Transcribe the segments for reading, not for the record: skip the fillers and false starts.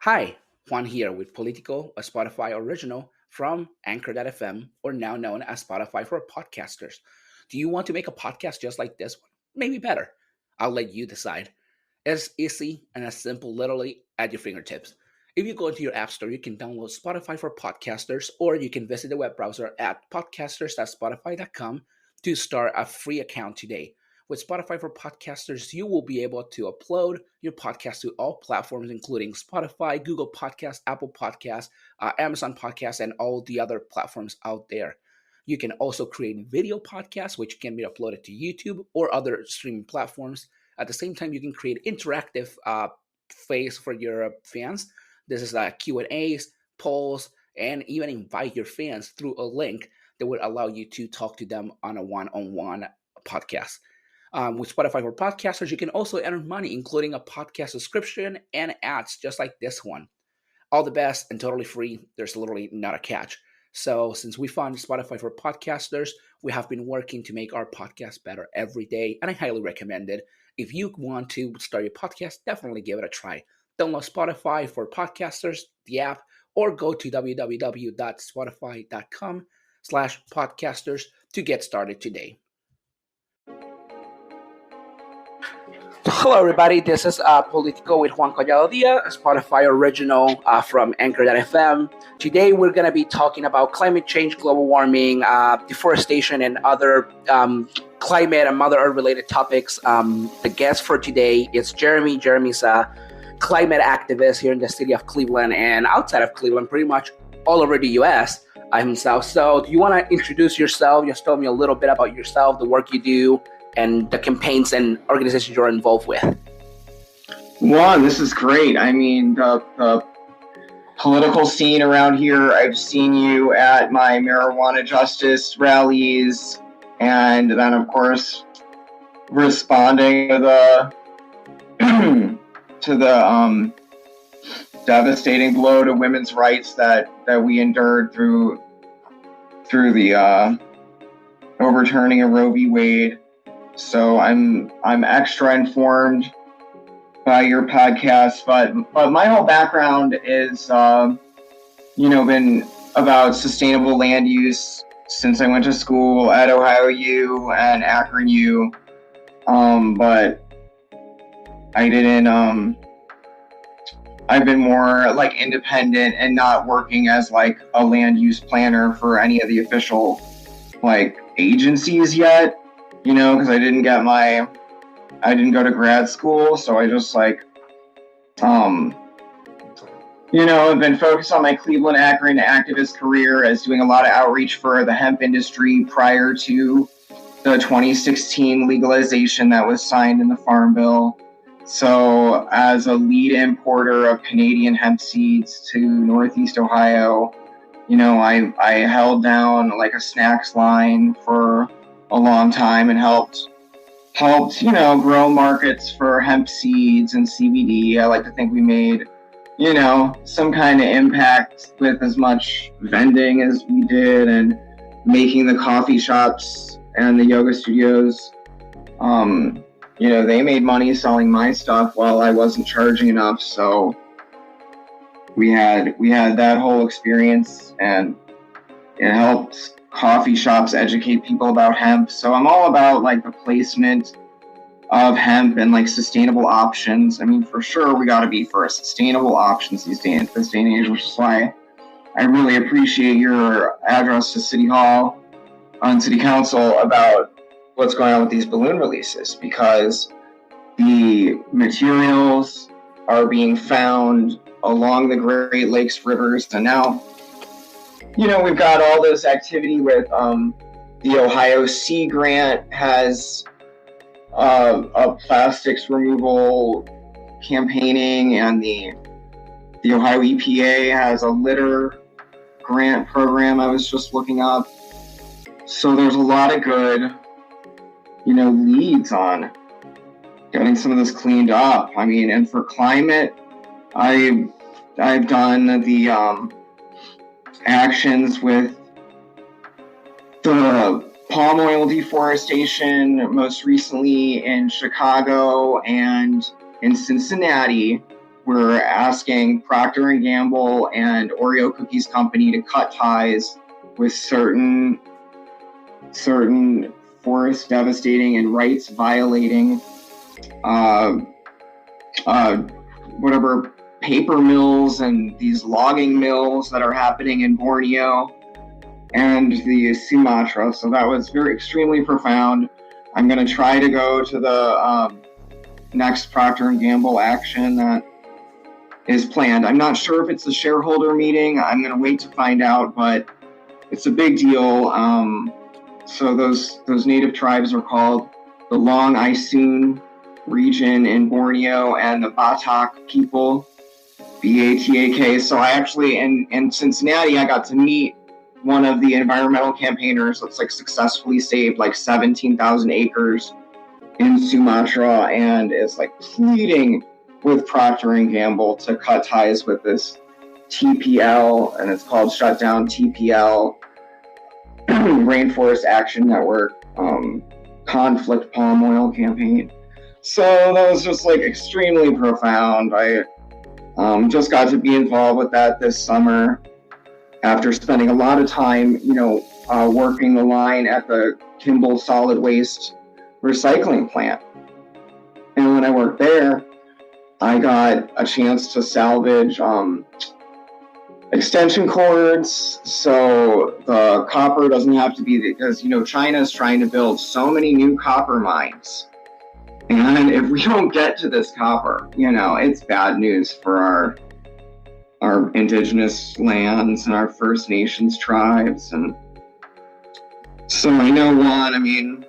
Hi, Juan here with Politico, a Spotify original from Anchor.fm, or now known as Spotify for podcasters. Do you want to make a podcast just like this one? Maybe better. I'll let you decide. It's easy and as simple, literally at your fingertips. If you go into your app store, you can download Spotify for podcasters, or you can visit the web browser at podcasters.spotify.com to start a free account today. With Spotify for podcasters, you will be able to upload your podcast to all platforms, including Spotify, Google Podcasts, Apple Podcasts, Amazon Podcasts, and all the other platforms out there. You can also create video podcasts, which can be uploaded to YouTube or other streaming platforms. At the same time, you can create interactive phase for your fans. This is Q&As, polls, and even invite your fans through a link that would allow you to talk to them on a one-on-one podcast. With Spotify for podcasters, you can also earn money, including a podcast subscription and ads just like this one. All the best and totally free. There's literally not a catch. So since we found Spotify for podcasters, we have been working to make our podcast better every day, and I highly recommend it. If you want to start your podcast, definitely give it a try. Download Spotify for podcasters, the app, or go to www.spotify.com/podcasters to get started today. Hello, everybody. This is Politico with Juan Collado Dia, a Spotify original from Anchor.fm. Today, we're going to be talking about climate change, global warming, deforestation, and other climate and Mother Earth-related topics. The guest for today is Jeremy. Jeremy's a climate activist here in the city of Cleveland and outside of Cleveland, pretty much all over the U.S. Himself. So, do you want to introduce yourself? Just tell me a little bit about yourself, the work you do, and the campaigns and organizations you're involved with. Juan, this is great. I mean, the political scene around here, I've seen you at my marijuana justice rallies, and then, of course, responding to the devastating blow to women's rights that we endured through the overturning of Roe v. Wade. So I'm extra informed by your podcast, but my whole background is, been about sustainable land use since I went to school at Ohio U and Akron U. But I didn't, I've been more like independent and not working as like a land use planner for any of the official like agencies yet. Because I didn't go to grad school, so I just I've been focused on my Cleveland, Akron activist career as doing a lot of outreach for the hemp industry prior to the 2016 legalization that was signed in the Farm Bill. So as a lead importer of Canadian hemp seeds to Northeast Ohio, I held down like a snacks line for a long time and helped grow markets for hemp seeds and CBD. I like to think we made some kind of impact with as much vending as we did, and making the coffee shops and the yoga studios they made money selling my stuff while I wasn't charging enough. So we had that whole experience, and it helped coffee shops educate people about hemp. So I'm all about like the placement of hemp and like sustainable options. I mean, for sure, we got to be for sustainable options this day and age, which is why I really appreciate your address to City Hall and City Council about what's going on with these balloon releases, because the materials are being found along the Great Lakes rivers, and now we've got all this activity with the Ohio Sea Grant has a plastics removal campaigning, and the Ohio EPA has a litter grant program I was just looking up. So there's a lot of good, leads on getting some of this cleaned up. I mean, and for climate, I've done the actions with the palm oil deforestation, most recently in Chicago and in Cincinnati, we're asking Procter & Gamble and Oreo Cookies Company to cut ties with certain forest devastating and rights violating whatever paper mills and these logging mills that are happening in Borneo and the Sumatra. So that was extremely profound. I'm going to try to go to the next Procter & Gamble action that is planned. I'm not sure if it's a shareholder meeting. I'm going to wait to find out, but it's a big deal. So those native tribes are called the Long Isoon region in Borneo and the Batak people, BATAK. So I actually, in Cincinnati, I got to meet one of the environmental campaigners that's like successfully saved like 17,000 acres in Sumatra and is like pleading with Procter & Gamble to cut ties with this TPL, and it's called Shutdown TPL, Rainforest Action Network, conflict palm oil campaign. So that was just like extremely profound. I just got to be involved with that this summer after spending a lot of time, working the line at the Kimball solid waste recycling plant. And when I worked there, I got a chance to salvage extension cords, so the copper doesn't have to be, because China is trying to build so many new copper mines, and if we don't get to this copper, it's bad news for our indigenous lands and our First Nations tribes. And so I know, Juan, I mean,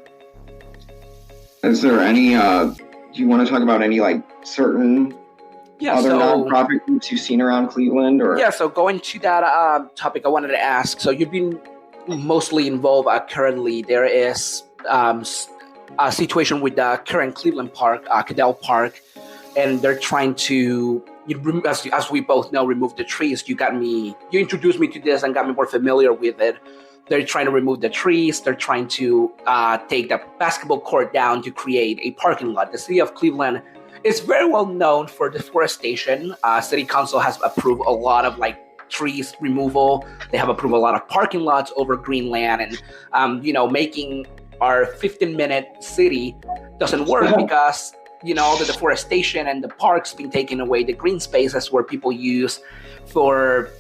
is there any do you want to talk about any like certain other nonprofit groups you've seen around Cleveland? Or so going to that topic, I wanted to ask, so you've been mostly involved currently. There is a situation with the current Cleveland Park, Cadell Park, and they're trying to, as we both know, remove the trees. You introduced me to this and got me more familiar with it. They're trying to remove the trees. They're trying to take the basketball court down to create a parking lot. The city of Cleveland is very well known for deforestation. City council has approved a lot of trees removal. They have approved a lot of parking lots over green land, and making our 15-minute city doesn't work because the deforestation and the parks being taken away, the green spaces where people use for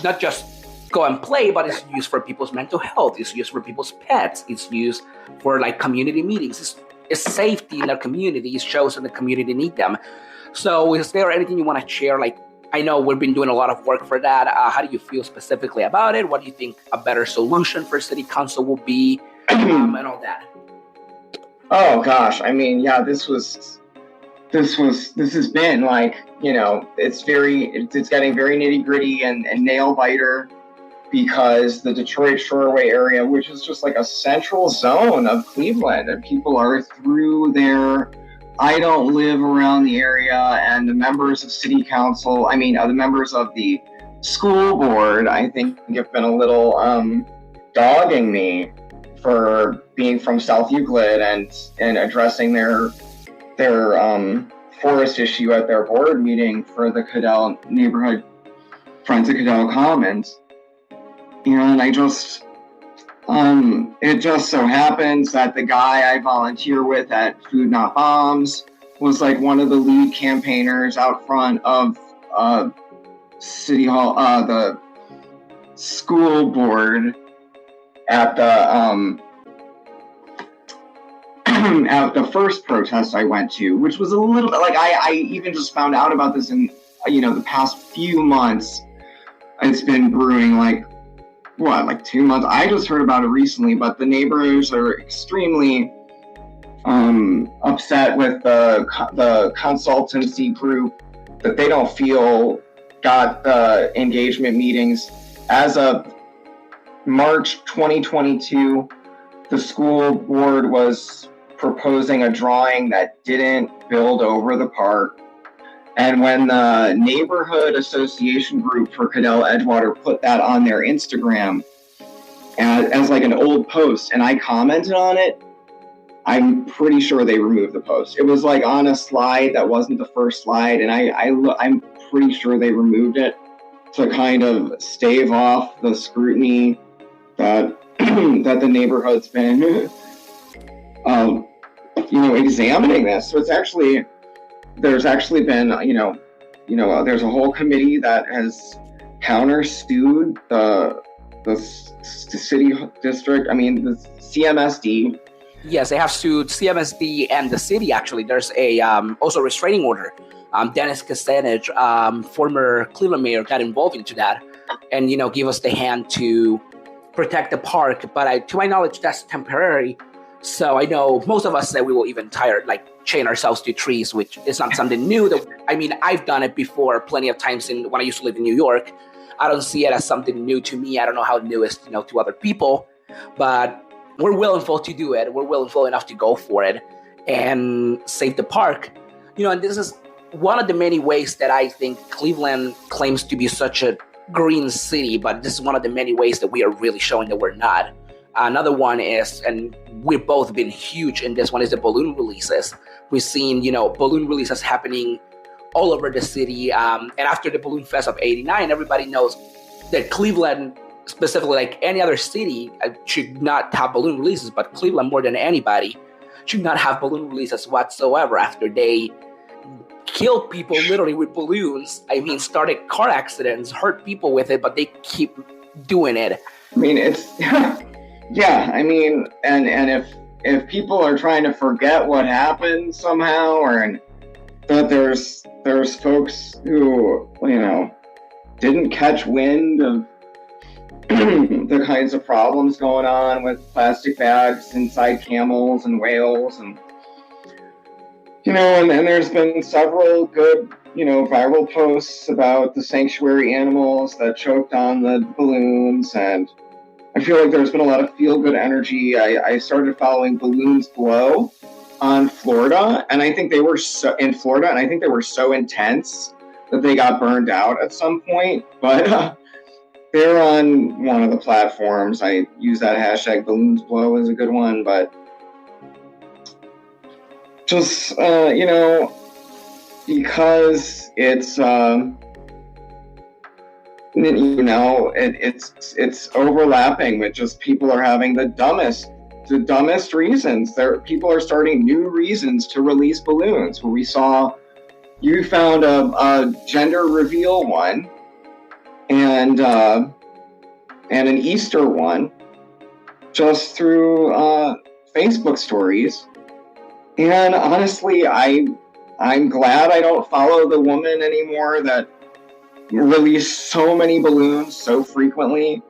not just go and play, but it's used for people's mental health. It's used for people's pets. It's used for community meetings. It's safety in the community. It shows that the community need them. So is there anything you want to share? I know we've been doing a lot of work for that. How do you feel specifically about it? What do you think a better solution for city council will be, and all that? Oh gosh, I mean, yeah, this has been it's getting very nitty gritty and nail biter, because the Detroit Shoreway area, which is just like a central zone of Cleveland, and people are through there. I don't live around the area, and the members of city council, the members of the school board, I think have been a little dogging me for being from South Euclid and addressing their forest issue at their board meeting for the Cadell neighborhood Friends of Cadell Commons. And it just so happens that the guy I volunteer with at Food Not Bombs was one of the lead campaigners out front of City Hall, the school board at the at the first protest I went to, which was a little bit I even just found out about this in the past few months. It's been brewing 2 months. I just heard about it recently, but the neighbors are extremely upset with the consultancy group that they don't feel got the engagement meetings. As of March 2022, the school board was proposing a drawing that didn't build over the park. And when the neighborhood association group for Cadell Edgewater put that on their Instagram as an old post, and I commented on it, I'm pretty sure they removed the post. It was on a slide that wasn't the first slide, and I'm pretty sure they removed it to kind of stave off the scrutiny that that the neighborhood's been examining this. So there's actually been there's a whole committee that has countersued the city district. I mean, the CMSD. Yes, they have sued CMSD and the city. Actually, there's a also restraining order. Dennis Kucinich, former Cleveland mayor, got involved into that, and give us the hand to protect the park. But to my knowledge, that's temporary. So I know most of us that we will even chain ourselves to trees, which is not something new. I've done it before plenty of times when I used to live in New York. I don't see it as something new to me. I don't know how new it is, to other people, but we're willful to do it. We're willful enough to go for it and save the park. And this is one of the many ways that I think Cleveland claims to be such a green city, but this is one of the many ways that we are really showing that we're not. Another one is, and we've both been huge in this one, is the balloon releases. We've seen, balloon releases happening all over the city. And after the Balloon Fest of '89, everybody knows that Cleveland, specifically like any other city, should not have balloon releases, but Cleveland, more than anybody, should not have balloon releases whatsoever after they killed people literally with balloons. Started car accidents, hurt people with it, but they keep doing it. It's... Yeah, and if people are trying to forget what happened somehow, or that there's folks who didn't catch wind of the kinds of problems going on with plastic bags inside camels and whales, and and there's been several good viral posts about the sanctuary animals that choked on the balloons, and I feel like there's been a lot of feel-good energy. I started following Balloons Blow on Florida, and I think they were so intense that they got burned out at some point. But they're on one of the platforms. I use that hashtag. Balloons Blow is a good one, but just because it's. It's overlapping with just people are having the dumbest reasons. People are starting new reasons to release balloons. Where you found a gender reveal one, and an Easter one, just through Facebook stories. And honestly, I'm glad I don't follow the woman anymore that released so many balloons so frequently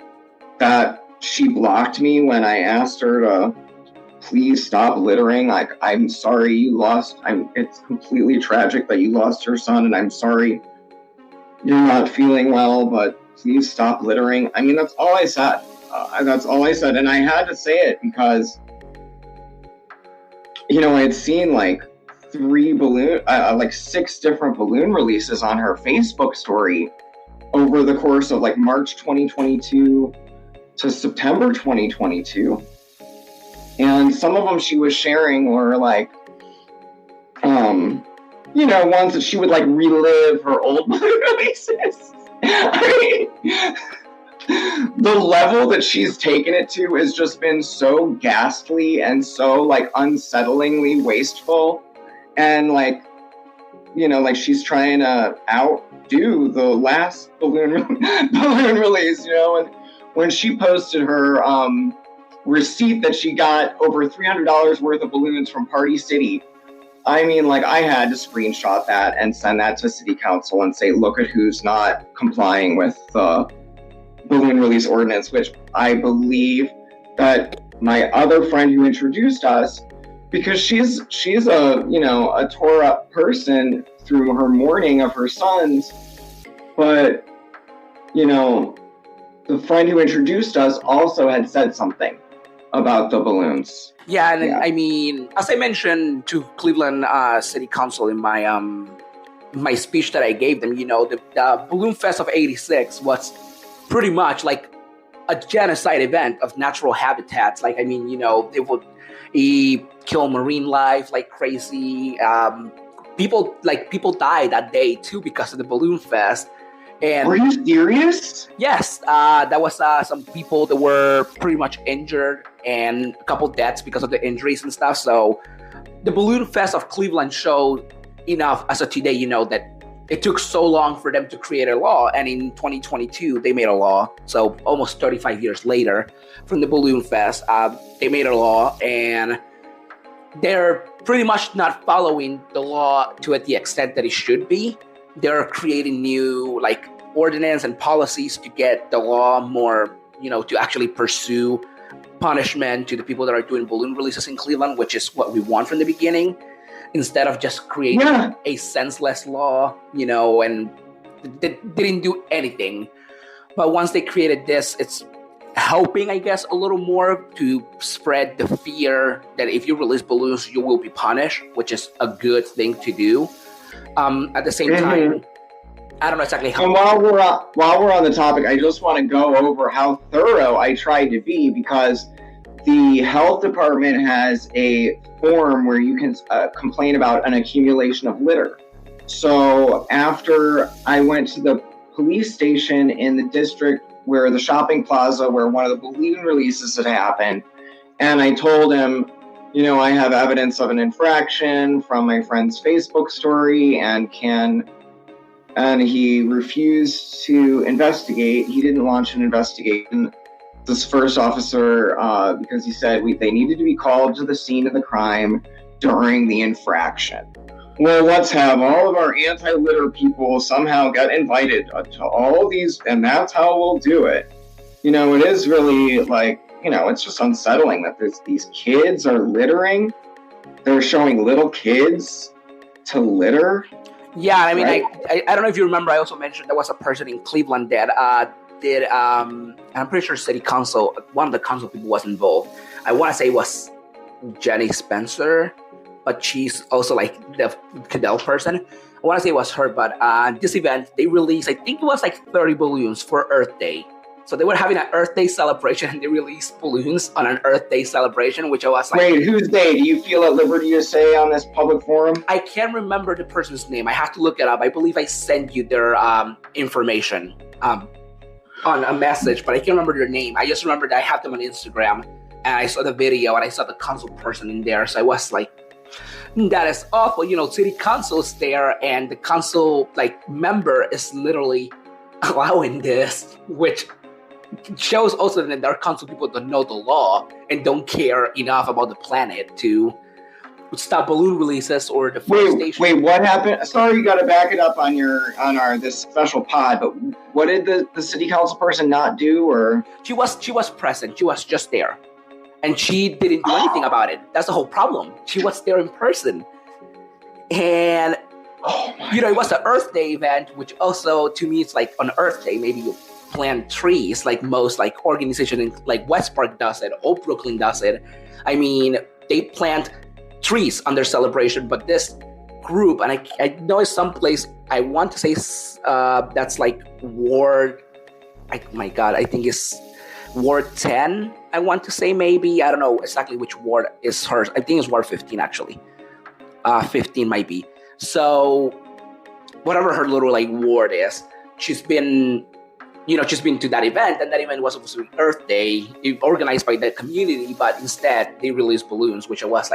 that she blocked me when I asked her to please stop littering. I'm sorry you lost. It's completely tragic that you lost your son, and I'm sorry you're not feeling well, but please stop littering. That's all I said. And I had to say it because, I had seen 6 different balloon releases on her Facebook story over the course of March 2022 to September 2022. And some of them she was sharing were ones that she would relive her old balloon releases. The level that she's taken it to has just been so ghastly and so unsettlingly wasteful. And she's trying to outdo the last balloon release, and when she posted her receipt that she got over $300 worth of balloons from Party City, I had to screenshot that and send that to City Council and say, look at who's not complying with the balloon release ordinance, which I believe that my other friend who introduced us, because she's a tore up person through her mourning of her sons, but the friend who introduced us also had said something about the balloons. Yeah, and as I mentioned to Cleveland City Council in my speech that I gave them, the Balloon Fest of '86 was pretty much a genocide event of natural habitats. They would kill marine life like crazy, people died that day too because of the balloon fest. And are you serious? Yes, that was some people that were pretty much injured and a couple deaths because of the injuries and stuff. So the balloon fest of Cleveland showed enough as of today, that it took so long for them to create a law, and in 2022 they made a law. So almost 35 years later from the balloon fest, they made a law, and they're pretty much not following the law to the extent that it should be. They're creating new ordinance and policies to get the law more, to actually pursue punishment to the people that are doing balloon releases in Cleveland, which is what we want from the beginning, instead of just creating a senseless law, and they didn't do anything. But once they created this, it's helping, I guess, a little more to spread the fear that if you release balloons, you will be punished, which is a good thing to do. At the same time, I don't know exactly how. And while we're on the topic, I just want to go over how thorough I tried to be, because the health department has a form where you can complain about an accumulation of litter. So after I went to the police station in the district where the shopping plaza where one of the balloon releases had happened, and I told him, I have evidence of an infraction from my friend's Facebook story, and he refused to investigate. He didn't launch an investigation, this first officer, because he said they needed to be called to the scene of the crime during the infraction. Well, let's have all of our anti-litter people somehow get invited to all these, and that's how we'll do it. It is really it's just unsettling that these kids are littering. They're showing little kids to litter. Yeah, I mean, right? I don't know if you remember, I also mentioned there was a person in Cleveland that I'm pretty sure city council, one of the council people was involved. I want to say it was Jenny Spencer, but she's also the Cadell person. I want to say it was her, but this event, they released, I think it was 30 balloons for Earth Day. So they were having an Earth Day celebration, and they released balloons on an Earth Day celebration, which I was wait, whose day? Do you feel at liberty to say on this public forum? I can't remember the person's name. I have to look it up. I believe I sent you their information on a message, but I can't remember their name. I just remember that I have them on Instagram, and I saw the video, and I saw the council person in there. So I was like, that is awful. City council's there, and the council member is literally allowing this, which shows also that there are council people that know the law and don't care enough about the planet to stop balloon releases or deforestation. Wait, what happened? Sorry, you got to back it up on our this special pod. But what did the city council person not do? Or she was present. She was just there, and she didn't do anything about it. That's the whole problem. She was there in person, and it was the Earth Day event, which also to me it's on Earth Day maybe you plant trees most organization in West Park does it, Oak Brooklyn does it. I mean, they plant trees on their celebration, but this group, and I know it's someplace, I want to say that's Ward, my God, I think it's Ward 10, I want to say maybe, I don't know exactly which ward is hers, I think it's Ward 15 actually, 15 might be. So whatever her little ward is, she's been to that event, and that event was supposed to be Earth Day, organized by the community, but instead they released balloons, which I was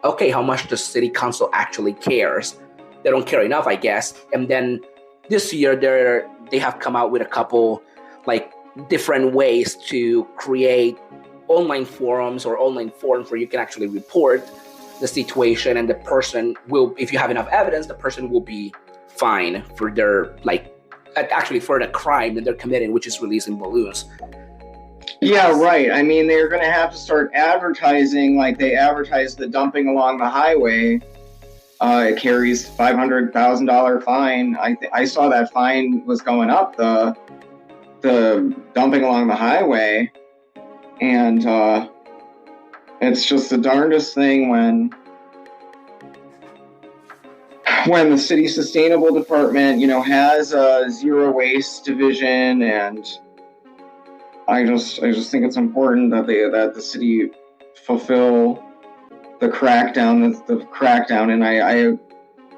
okay, how much the city council actually cares? They don't care enough, I guess. And then this year they have come out with a couple different ways to create online forums or online forums where you can actually report the situation, and the person will, if you have enough evidence, the person will be fined for their actually for the crime that they're committing, which is releasing balloons. Yeah, right. I mean, they're going to have to start advertising like they advertise the dumping along the highway. It carries $500,000 fine. I saw that fine was going up, the dumping along the highway, and it's just the darndest thing when the city sustainable department, has a zero waste division, and I just think it's important that the city fulfill the crackdown, and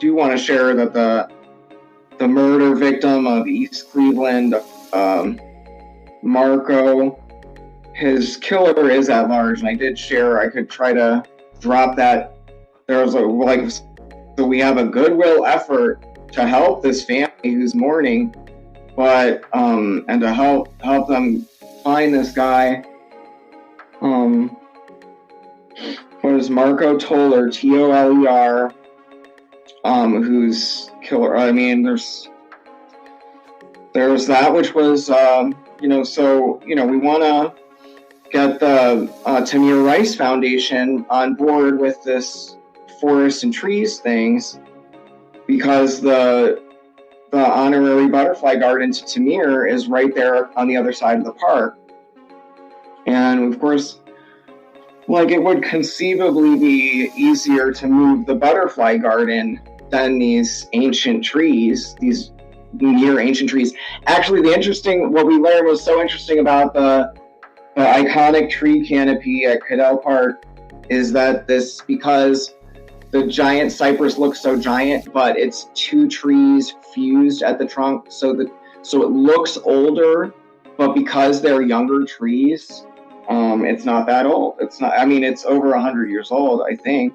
do want to share that the murder victim of East Cleveland, Marco, his killer is at large, and I did share. I could try to drop that. There's so we have a goodwill effort to help this family who's mourning, but and to help them find this guy. What is Marco Toller, Toler, who's killer? I mean, there's that, which was so we want to get the Tamir Rice Foundation on board with this forest and trees things, because the honorary butterfly garden to Tamir is right there on the other side of the park. And of course, it would conceivably be easier to move the butterfly garden than these ancient trees, these near ancient trees. Actually, what we learned was so interesting about the iconic tree canopy at Cadell Park is that because the giant cypress looks so giant, but it's two trees fused at the trunk, so it looks older, but because they're younger trees, it's not that old. It's not. I mean, it's over 100 years old, I think.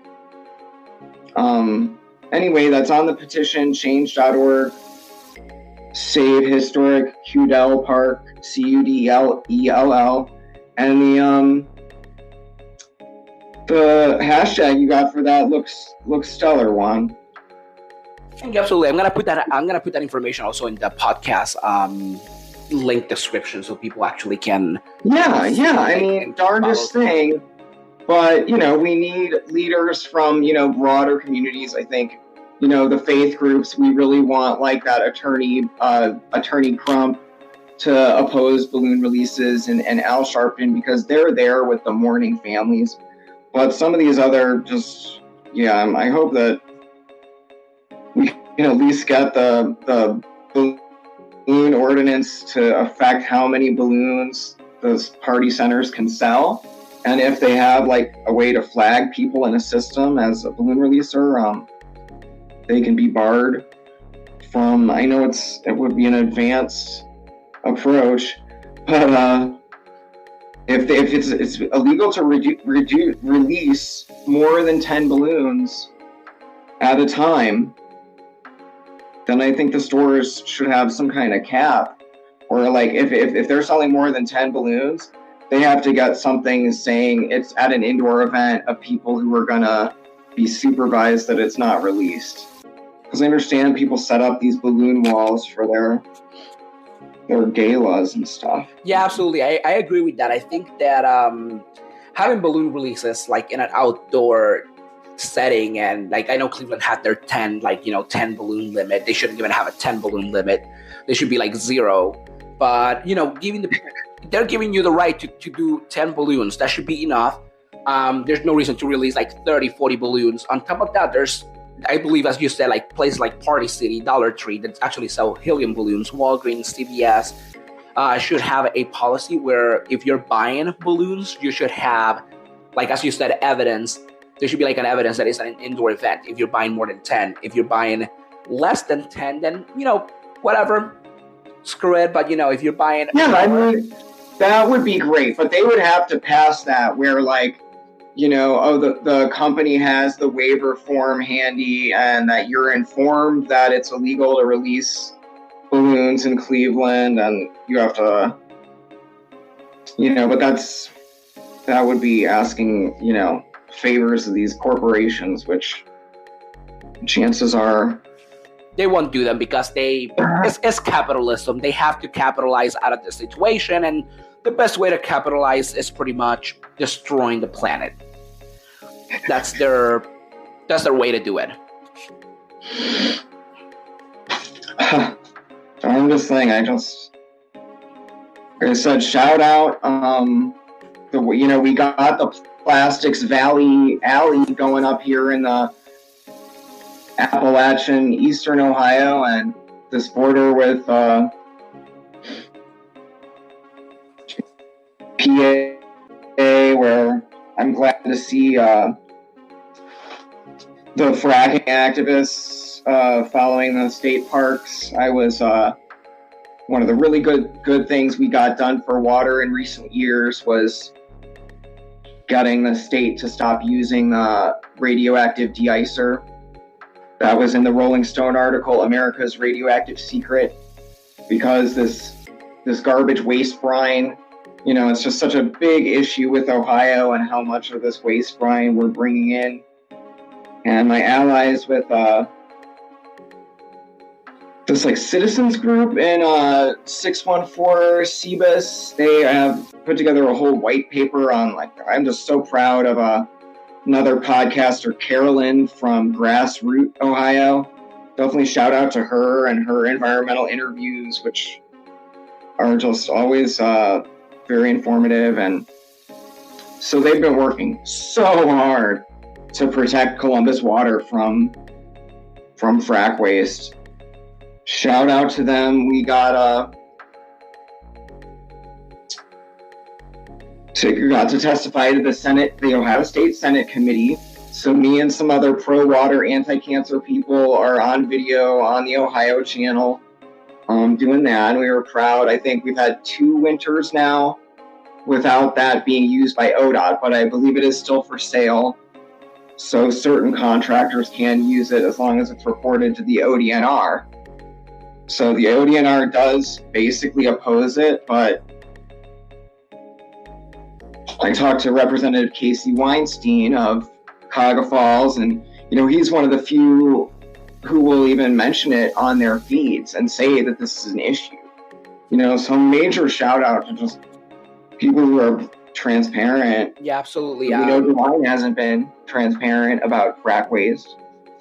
Anyway, that's on the petition, change.org. Save historic Cudell Park, Cudell, and the hashtag you got for that looks stellar, Juan. Absolutely. I'm gonna put that information also in the podcast link description, so people actually can. Yeah. I mean, darndest thing, but we need leaders from broader communities. I think the faith groups. We really want that attorney Crump to oppose balloon releases, and Al Sharpton, because they're there with the mourning families. But some of these other I hope that we can at least get the balloon ordinance to affect how many balloons those party centers can sell, and if they have a way to flag people in a system as a balloon releaser, they can be barred from. I know it would be an advanced approach, but if it's illegal to release more than 10 balloons at a time, then I think the stores should have some kind of cap, or if they're selling more than 10 balloons, they have to get something saying it's at an indoor event of people who are gonna be supervised that it's not released. Because I understand people set up these balloon walls for their galas and stuff. Yeah, absolutely. I agree with that. I think that having balloon releases in an outdoor setting, and I know Cleveland had their 10 10 balloon limit. They shouldn't even have a 10 balloon limit. They should be 0. But they're giving you the right to do 10 balloons. That should be enough. There's no reason to release 30, 40 balloons. On top of that, there's, I believe, as you said, places like Party City, Dollar Tree that actually sell helium balloons, Walgreens, CVS should have a policy where if you're buying balloons, you should have, as you said, evidence. There should be an evidence that it's an indoor event if you're buying more than 10. If you're buying less than 10, then, whatever, screw it. But, if you're buying... Yeah, I mean, that would be great. But they would have to pass that where, the company has the waiver form handy, and that you're informed that it's illegal to release balloons in Cleveland, and you have to, but that would be asking, favors of these corporations, which chances are they won't do them, because it's capitalism. They have to capitalize out of the situation, and the best way to capitalize is pretty much destroying the planet. That's their way to do it. I'm just saying, like I said, shout out. We got the Plastics Valley Alley going up here in the Appalachian Eastern Ohio, and this border with PA, where I'm glad to see the fracking activists following the state parks. I was one of the really good things we got done for water in recent years was getting the state to stop using radioactive de-icer. That was in the Rolling Stone article, America's Radioactive Secret, because this garbage waste brine, it's just such a big issue with Ohio and how much of this waste brine we're bringing in. And my allies with this citizens group in 614 CBIS, they have put together a whole white paper on I'm just so proud of another podcaster, Carolyn from Grassroot, Ohio. Definitely shout out to her and her environmental interviews, which are just always very informative. And so they've been working so hard to protect Columbus water from frack waste. Shout out to them. We got to testify to the Ohio State Senate Committee. So me and some other pro-water, anti-cancer people are on video on the Ohio channel doing that. And we were proud. I think we've had 2 winters now without that being used by ODOT, but I believe it is still for sale. So certain contractors can use it as long as it's reported to the ODNR. So the ODNR does basically oppose it, but I talked to Representative Casey Weinstein of Cuyahoga Falls, and he's one of the few who will even mention it on their feeds and say that this is an issue. So major shout out to just people who are transparent. Yeah, absolutely. DeWine hasn't been transparent about frack waste.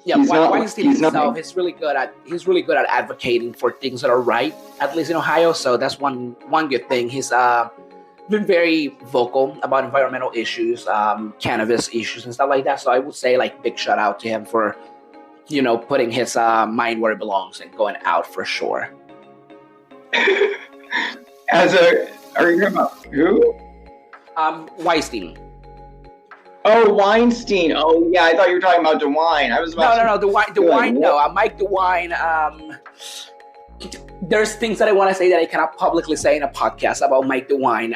Yeah, Weinstein himself is really good at advocating for things that are right, at least in Ohio. So that's one good thing. He's been very vocal about environmental issues, cannabis issues and stuff like that. So I would say big shout out to him for, putting his mind where it belongs and going out for sure. Are you talking about who? Weinstein. Oh, Weinstein. Oh, yeah. I thought you were talking about DeWine. I was about No. DeWine. No, Mike DeWine. There's things that I want to say that I cannot publicly say in a podcast about Mike DeWine.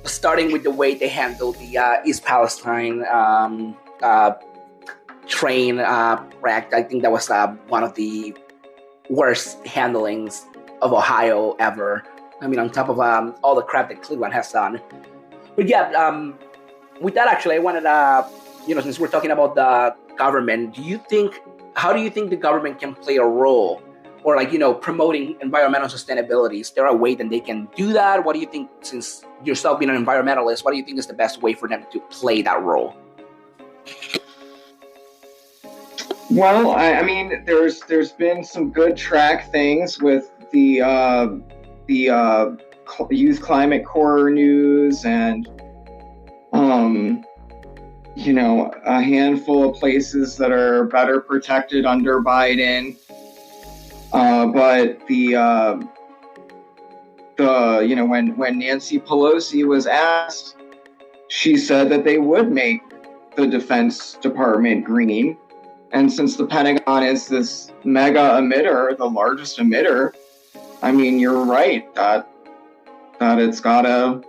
Starting with the way they handled the East Palestine train wreck. I think that was one of the worst handlings of Ohio ever. I mean, on top of all the crap that Cleveland has done. But yeah, with that, actually, I wanted to, since we're talking about the government, how do you think the government can play a role or promoting environmental sustainability? Is there a way that they can do that? What do you think, since yourself being an environmentalist, what do you think is the best way for them to play that role? Well, I mean, there's been some good track things with the Youth Climate Corps news and a handful of places that are better protected under Biden. But when Nancy Pelosi was asked, she said that they would make the Defense Department green. And since the Pentagon is this mega emitter, the largest emitter, I mean, you're right that it's gotta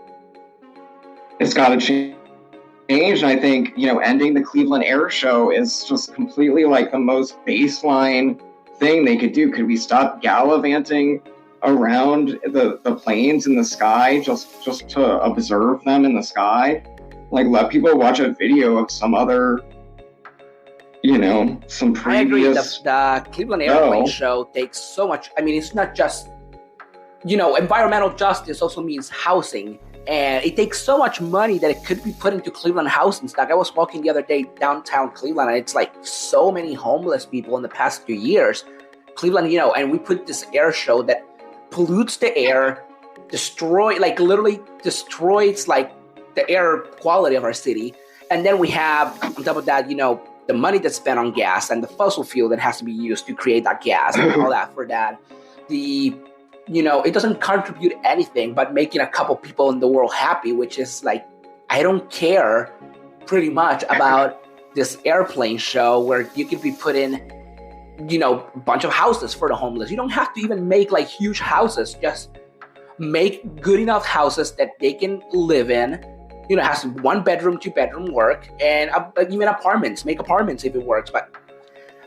change. And I think, ending the Cleveland Air Show is just completely the most baseline thing they could do. Could we stop gallivanting around the planes in the sky just to observe them in the sky? Let people watch a video of some other, some previous... I agree. The Cleveland Airplane Show takes so much... I mean, it's not just... environmental justice also means housing. And it takes so much money that it could be put into Cleveland housing stock. I was walking the other day downtown Cleveland, and it's so many homeless people in the past few years. Cleveland, and we put this air show that pollutes the air, literally destroys the air quality of our city. And then we have, on top of that, the money that's spent on gas and the fossil fuel that has to be used to create that gas and all that for that. It doesn't contribute anything but making a couple people in the world happy, which is I don't care pretty much about this airplane show where you could be putting a bunch of houses for the homeless. You don't have to even make like huge houses. Just make good enough houses that they can live in. Has 1 bedroom, 2 bedroom work, and even apartments. Make apartments if it works, but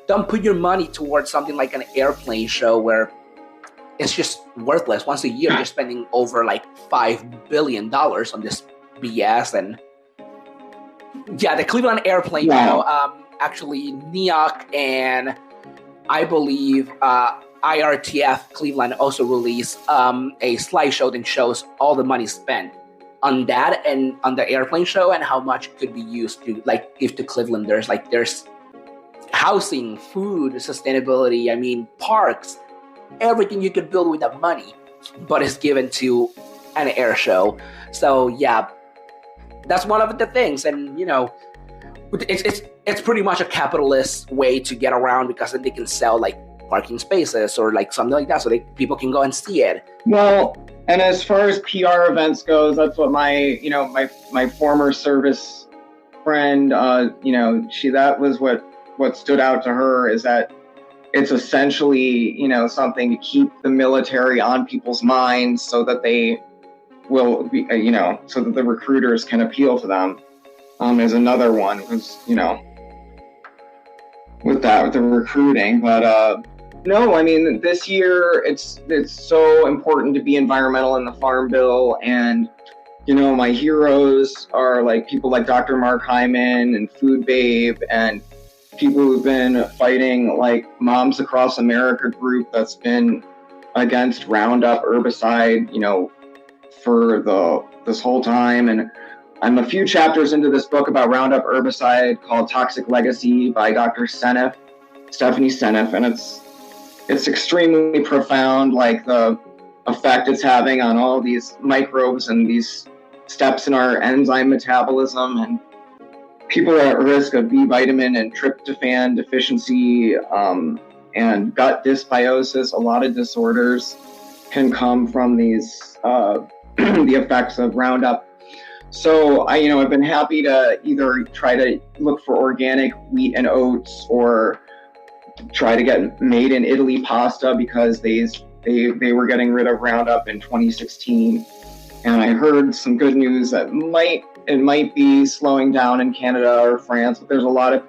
don't put your money towards something like an airplane show where it's just worthless. Once a year, you're spending over like $5 billion on this BS. And yeah, the Cleveland airplane show, actually NEOC and I believe IRTF Cleveland also released a slideshow that shows all the money spent on that and on the airplane show and how much could be used to like give to Clevelanders. Like there's housing, food, sustainability, parks, everything you could build with that money, but it's given to an air show. So yeah, that's one of the things. And it's pretty much a capitalist way to get around, because then they can sell like parking spaces or like something like that, so people can go and see it. Well, and as far as PR events goes, that's what my former service friend, that was what stood out to her, is that it's essentially, something to keep the military on people's minds so that they will be, so that the recruiters can appeal to them. Is another one, because, with the recruiting. But no, this year it's so important to be environmental in the Farm Bill, and my heroes are like people like Dr. Mark Hyman and Food Babe, and people who've been fighting, like Moms Across America group that's been against Roundup herbicide, for this whole time. And I'm a few chapters into this book about Roundup herbicide called Toxic Legacy by Dr. Stephanie Seneff, and it's extremely profound, like the effect it's having on all these microbes and these steps in our enzyme metabolism, and people are at risk of B vitamin and tryptophan deficiency, and gut dysbiosis. A lot of disorders can come from these the effects of Roundup. So I've been happy to either try to look for organic wheat and oats, or try to get made in Italy pasta, because they were getting rid of Roundup in 2016. And I heard some good news that it might be slowing down in Canada or France, but there's a lot of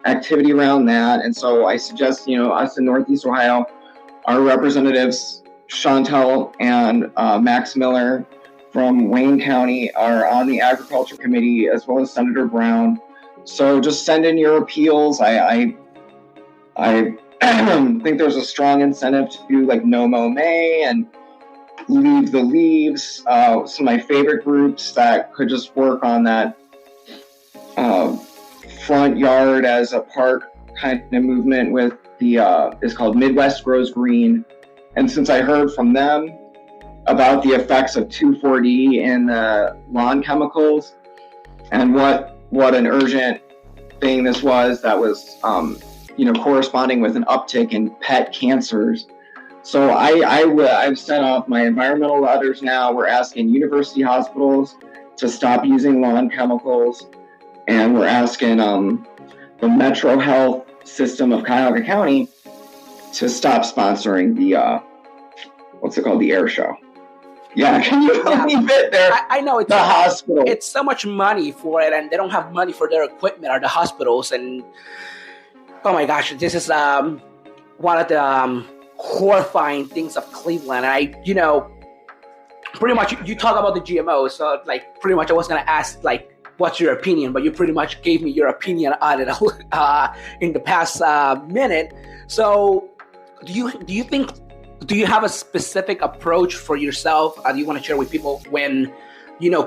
activity around that. And so I suggest, us in Northeast Ohio, our representatives, Chantel and Max Miller from Wayne County, are on the Agriculture Committee, as well as Senator Brown. So just send in your appeals. I think there's a strong incentive to do like No Mow May and Leave the Leaves. Some of my favorite groups that could just work on that front yard as a park kind of movement with is called Midwest Grows Green. And since I heard from them about the effects of 2,4-D in lawn chemicals, and what an urgent thing this was, that was corresponding with an uptick in pet cancers. So I've sent off my environmental letters now. We're asking university hospitals to stop using lawn chemicals, and we're asking the Metro Health system of Cuyahoga County to stop sponsoring the the air show. Yeah, can you believe it? I know it's the hospital. It's so much money for it, and they don't have money for their equipment, or the hospitals. And oh my gosh, this is one of the horrifying things of Cleveland. And pretty much you talk about the GMOs, so like pretty much I was gonna ask like, what's your opinion? But you pretty much gave me your opinion on it in the past minute. So do you have a specific approach for yourself? Do you want to share with people when,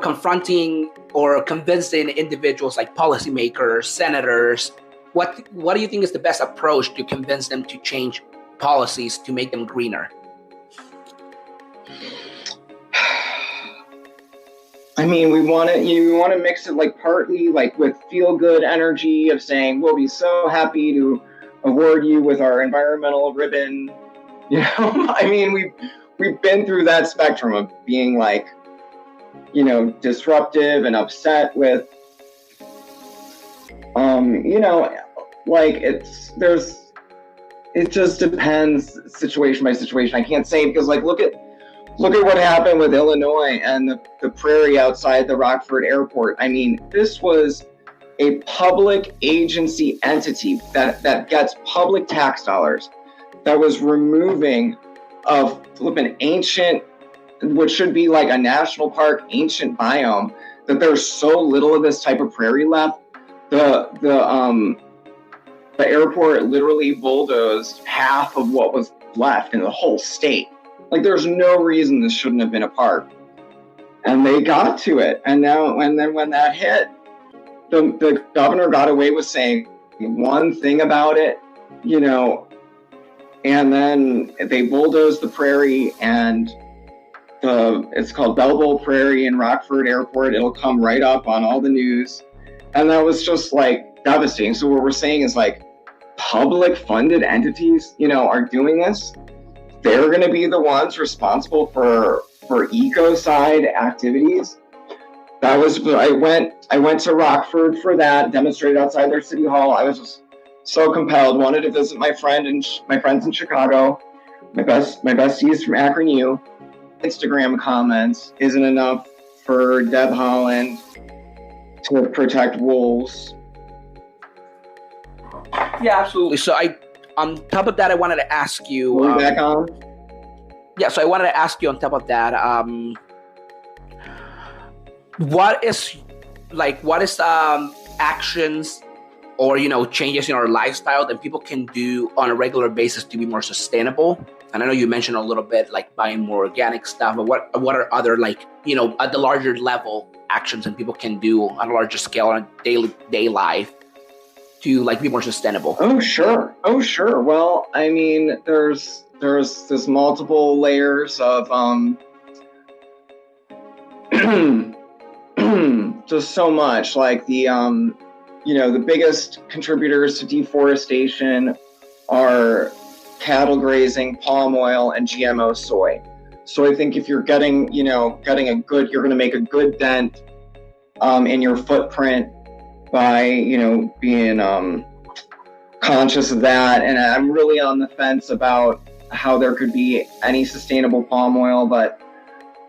confronting or convincing individuals like policymakers, senators? What do you think is the best approach to convince them to change policies to make them greener? You want to mix it like partly like with feel good energy of saying we'll be so happy to award you with our environmental ribbon. We've been through that spectrum of being like, disruptive and upset with, there's it just depends situation by situation. I can't say, because like look at what happened with Illinois and the prairie outside the Rockford airport. I mean, this was a public agency entity that gets public tax dollars that was removing a flippin' ancient, what should be like a national park, ancient biome, that there's so little of this type of prairie left. The airport literally bulldozed half of what was left in the whole state. Like, there's no reason this shouldn't have been a park. And they got to it. And then when that hit, the governor got away with saying one thing about it, you know, and then they bulldozed the prairie, and it's called Belleville Prairie in Rockford Airport. It'll come right up on all the news. And that was just like devastating. So what we're saying is, like, public funded entities, you know, are doing this. They're going to be the ones responsible for ecocide activities. I went to Rockford for that, demonstrated outside their city hall. I was just so compelled, wanted to visit my friends in Chicago, my besties from Akron U. Instagram comments isn't enough for Deb Holland to protect wolves. Yeah, absolutely. So on top of that, I wanted to ask you. Back on? Yeah, so I wanted to ask you on top of that, what is actions or, you know, changes in our lifestyle that people can do on a regular basis to be more sustainable? And I know you mentioned a little bit like buying more organic stuff, but what are other, like, you know, at the larger level actions that people can do on a larger scale on a day life to like be more sustainable? Oh sure. Well, I mean, there's multiple layers of just so much. Like the you know, the biggest contributors to deforestation are cattle grazing, palm oil, and GMO soy. So I think if you're you're going to make a good dent in your footprint by, you know, being conscious of that. And I'm really on the fence about how there could be any sustainable palm oil, but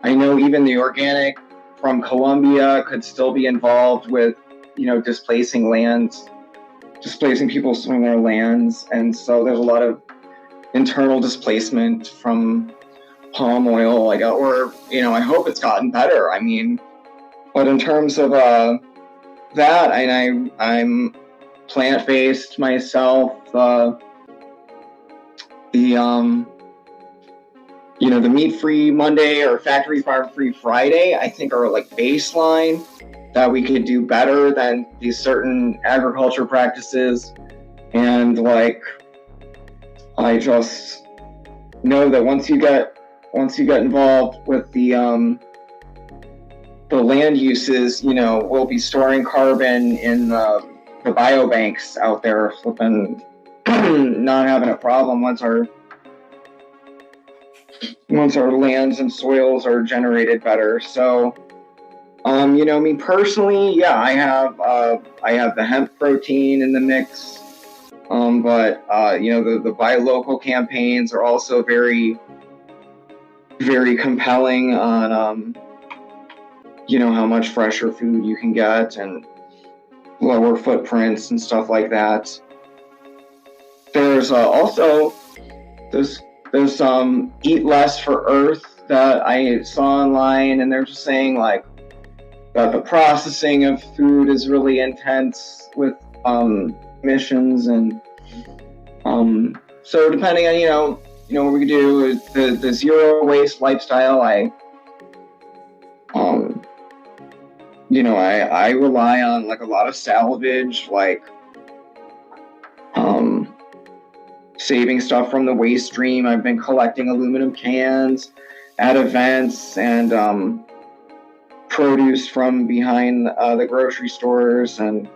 I know even the organic from Colombia could still be involved with, you know, displacing people from their lands. And so there's a lot of internal displacement from palm oil, like, or, you know, I hope it's gotten better. I mean, but in terms of that, and I'm plant-based myself. You know, the meat-free Monday or factory farm-free Friday, I think, are like baseline that we could do better than these certain agriculture practices. And like, I just know that once you get involved with the land uses, you know, we'll be storing carbon in the biobanks out there, flipping not having a problem once our lands and soils are generated better. So, you know, me personally, yeah, I have the hemp protein in the mix. But you know, the buy local campaigns are also very, very compelling on, you know, how much fresher food you can get and lower footprints and stuff like that. There's also there's Eat Less for Earth that I saw online, and they're just saying like that the processing of food is really intense with emissions, and so depending on you know what we do is the zero waste lifestyle. You know, I rely on like a lot of salvage, like saving stuff from the waste stream. I've been collecting aluminum cans at events and produce from behind the grocery stores, and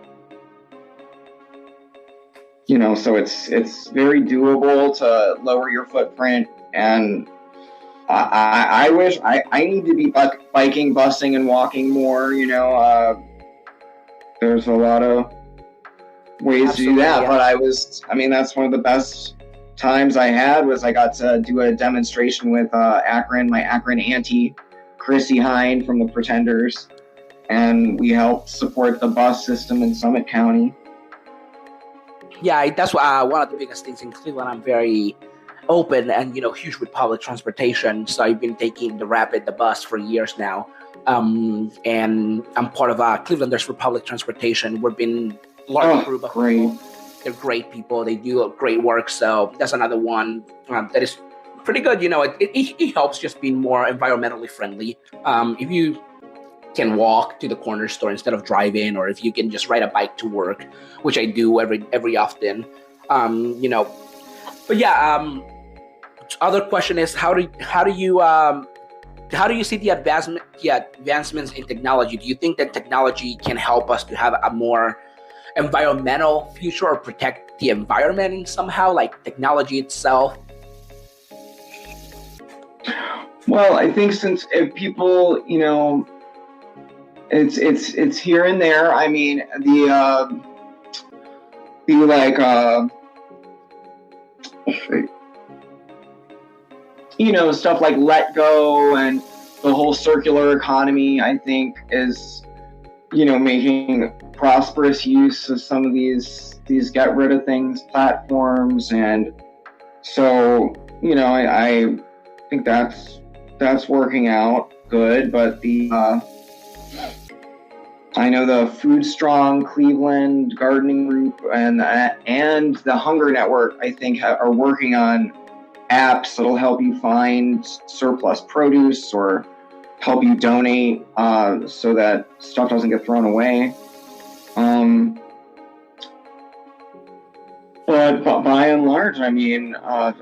you know, so it's very doable to lower your footprint. And I wish I need to be biking, busing, and walking more. You know, there's a lot of ways to do that. Yeah. But I mean, that's one of the best times I had was I got to do a demonstration with my Akron auntie, Chrissy Hine from the Pretenders, and we helped support the bus system in Summit County. Yeah, that's one of the biggest things in Cleveland. I'm very open and huge with public transportation. So I've been taking the bus for years now, and I'm part of Clevelanders for Public Transportation. We've been large group of people. They're great people. They do great work. So that's another one that is pretty good. It helps just being more environmentally friendly. If you can walk to the corner store instead of driving, or if you can just ride a bike to work, which I do every often, But yeah, other question is how do you see the advancements in technology? Do you think that technology can help us to have a more environmental future or protect the environment somehow, like technology itself? Well, I think since if people, it's here and there. I mean, stuff like Let Go and the whole circular economy, I think, is, making prosperous use of some of these get rid of things platforms. And so, I think that's working out good. But I know the Food Strong Cleveland Gardening Group and the Hunger Network, I think, are working on apps that'll help you find surplus produce or help you donate so that stuff doesn't get thrown away. But by and large, I mean, I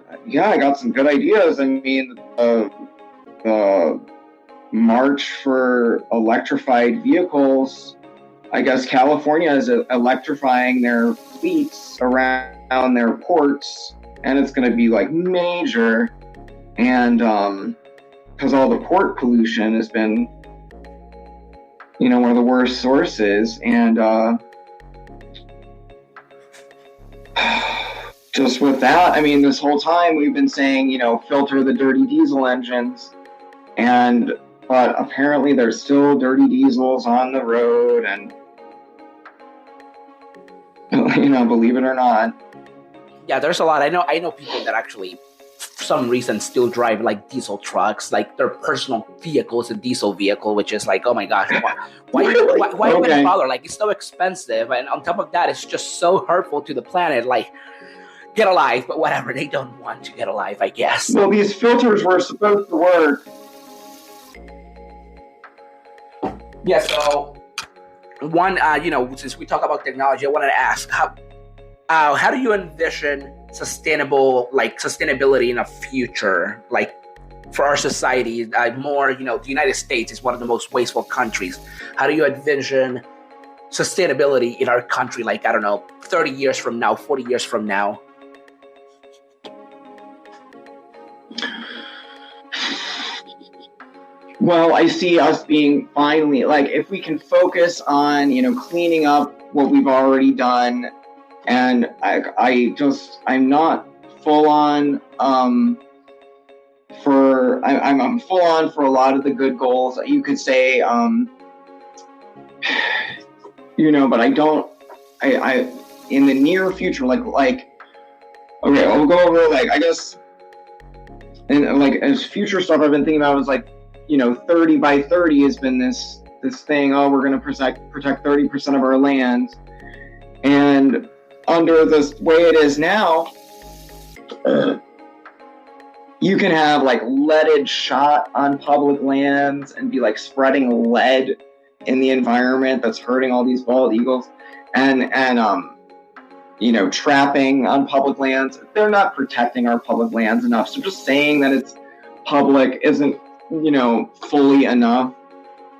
got some good ideas. I mean, the March for electrified vehicles, I guess California is electrifying their fleets around their ports, and it's going to be like major. And because all the port pollution has been, one of the worst sources. And just with that, I mean, this whole time we've been saying, filter the dirty diesel engines, but apparently there's still dirty diesels on the road, and believe it or not. Yeah, there's a lot. I know people that actually, for some reason, still drive like diesel trucks, like their personal vehicle is a diesel vehicle, which is like, oh my gosh, why even bother? Like, it's so expensive, and on top of that, it's just so hurtful to the planet. Like, get alive, but whatever, they don't want to get alive, I guess. Well, these filters were supposed to work. Yeah, so one, since we talk about technology, I wanted to ask how do you envision sustainability in a future, like for our society? The United States is one of the most wasteful countries. How do you envision sustainability in our country, like, I don't know, 30 years from now, 40 years from now? Well, I see us being finally, like, if we can focus on, cleaning up what we've already done, and I'm not full on for I'm full on for a lot of the good goals, you could say, but I don't, I in the near future, okay, I'll go over, I guess, and as future stuff I've been thinking about was 30 by 30 has been this thing. Oh, we're going to protect 30% of our land. And under the way it is now, you can have leaded shot on public lands and be spreading lead in the environment that's hurting all these bald eagles, and trapping on public lands. They're not protecting our public lands enough. So just saying that it's public isn't fully enough.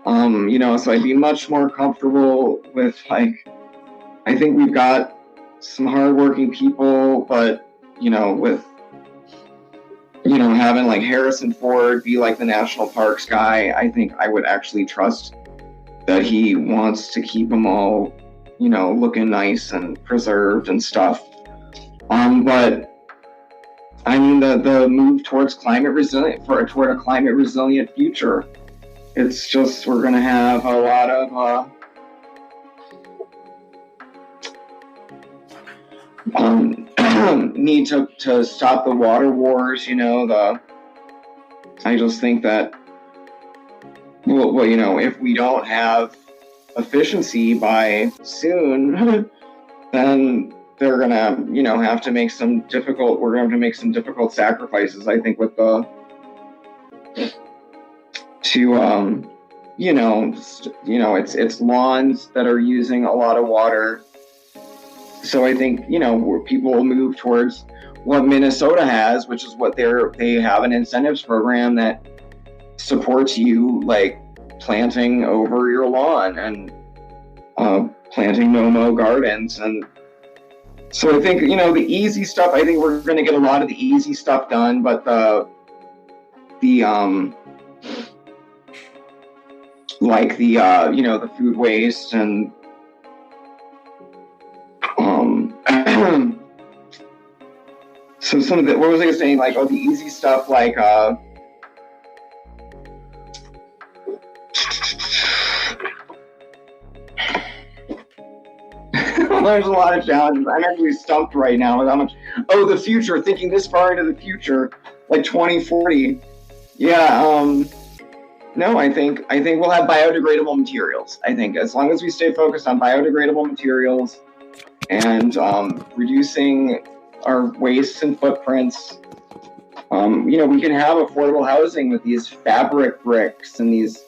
So I'd be much more comfortable with I think we've got some hardworking people, but with having Harrison Ford be the national parks guy, I think I would actually trust that he wants to keep them all looking nice and preserved and stuff. But I mean, the move towards toward a climate resilient future. It's just, we're going to have a lot of need to stop the water wars. I just think that, well, if we don't have efficiency by soon, then they're gonna, have to make some difficult. We're going to have to make some difficult sacrifices, I think, with it's lawns that are using a lot of water. So I think, where people will move towards what Minnesota has, which is what they have an incentives program that supports you, like planting over your lawn and planting no-mow gardens. And so I think, the easy stuff, I think we're going to get a lot of the easy stuff done, but the food waste and so some of the, what was I saying, like, the easy stuff, like there's a lot of challenges. I'm actually stumped right now with how much. The future, thinking this far into the future, like 2040. Yeah. No, I think we'll have biodegradable materials. I think as long as we stay focused on biodegradable materials and reducing our wastes and footprints, we can have affordable housing with these fabric bricks and these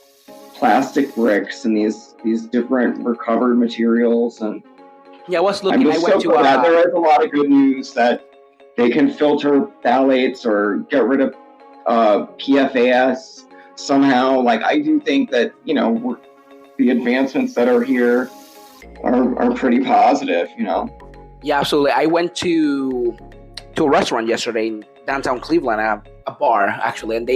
plastic bricks and these different recovered materials. And yeah, I was looking. I went to there is a lot of good news that they can filter phthalates or get rid of PFAS somehow. Like, I do think that the advancements that are here are pretty positive. Yeah, absolutely. I went to a restaurant yesterday in downtown Cleveland, a bar actually, and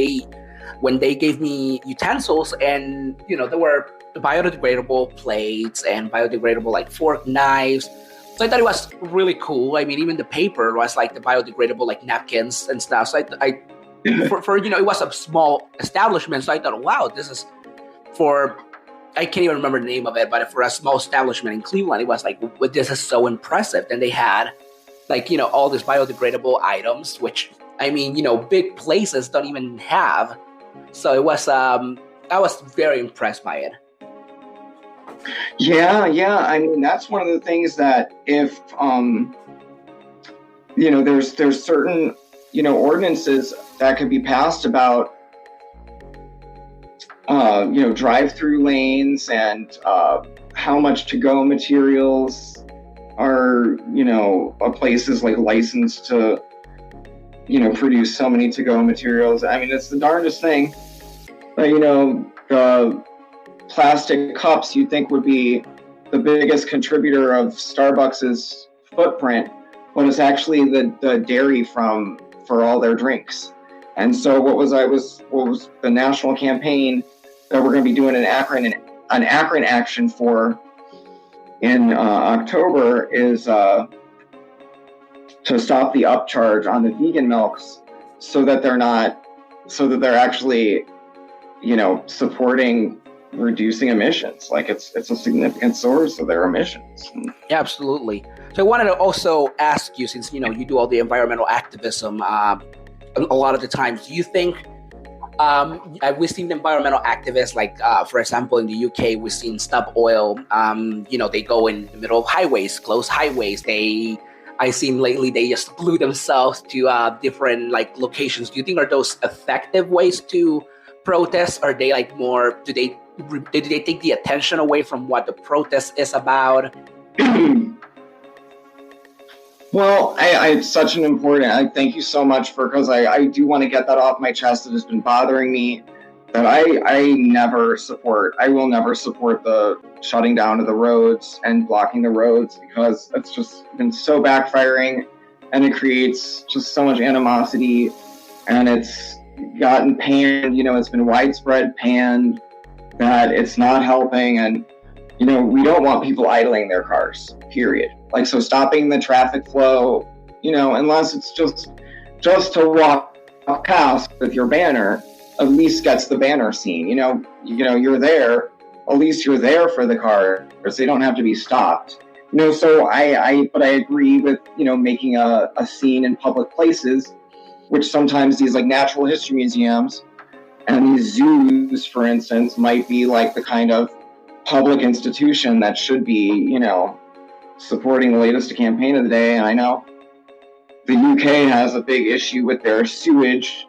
when they gave me utensils, and there were biodegradable plates and biodegradable like fork, knives. So I thought it was really cool. I mean, even the paper was like the biodegradable like napkins and stuff. So I for it was a small establishment. So I thought, wow, this is for, I can't even remember the name of it, but for a small establishment in Cleveland, it was like, this is so impressive. And they had like, all these biodegradable items, which, I mean, big places don't even have. So it was, I was very impressed by it. Yeah. I mean, that's one of the things that if, there's certain, ordinances that could be passed about, drive-through lanes and how much to-go materials are, places like licensed to, produce so many to-go materials. I mean, it's the darndest thing. But, the plastic cups you'd think would be the biggest contributor of Starbucks's footprint, but it's actually the dairy for all their drinks. And so what was the national campaign that we're going to be doing an Akron action for in October is to stop the upcharge on the vegan milks, so that they're actually, supporting reducing emissions. Like, it's a significant source of their emissions. Yeah, absolutely. So I wanted to also ask you, since you do all the environmental activism a lot of the times, do you think we've seen environmental activists, like for example in the UK we've seen Stop Oil, they go in the middle of highways, close highways. I seen lately they just glue themselves to different like locations. Do you think are those effective ways to protest? Are they like more, do they take the attention away from what the protest is about? Well, it's such an important, I thank you so much because I do want to get that off my chest. It has been bothering me that I will never support the shutting down of the roads and blocking the roads, because it's just been so backfiring, and it creates just so much animosity, and it's gotten panned, it's been widespread panned, that it's not helping. And, we don't want people idling their cars, period. Like, so stopping the traffic flow, unless it's just just to walk past with your banner at least gets the banner seen. You're there. At least you're there for the cars. They don't have to be stopped. So I agree with, making a scene in public places, which sometimes these like natural history museums and these zoos, for instance, might be like the kind of public institution that should be, supporting the latest campaign of the day. And I know the UK has a big issue with their sewage,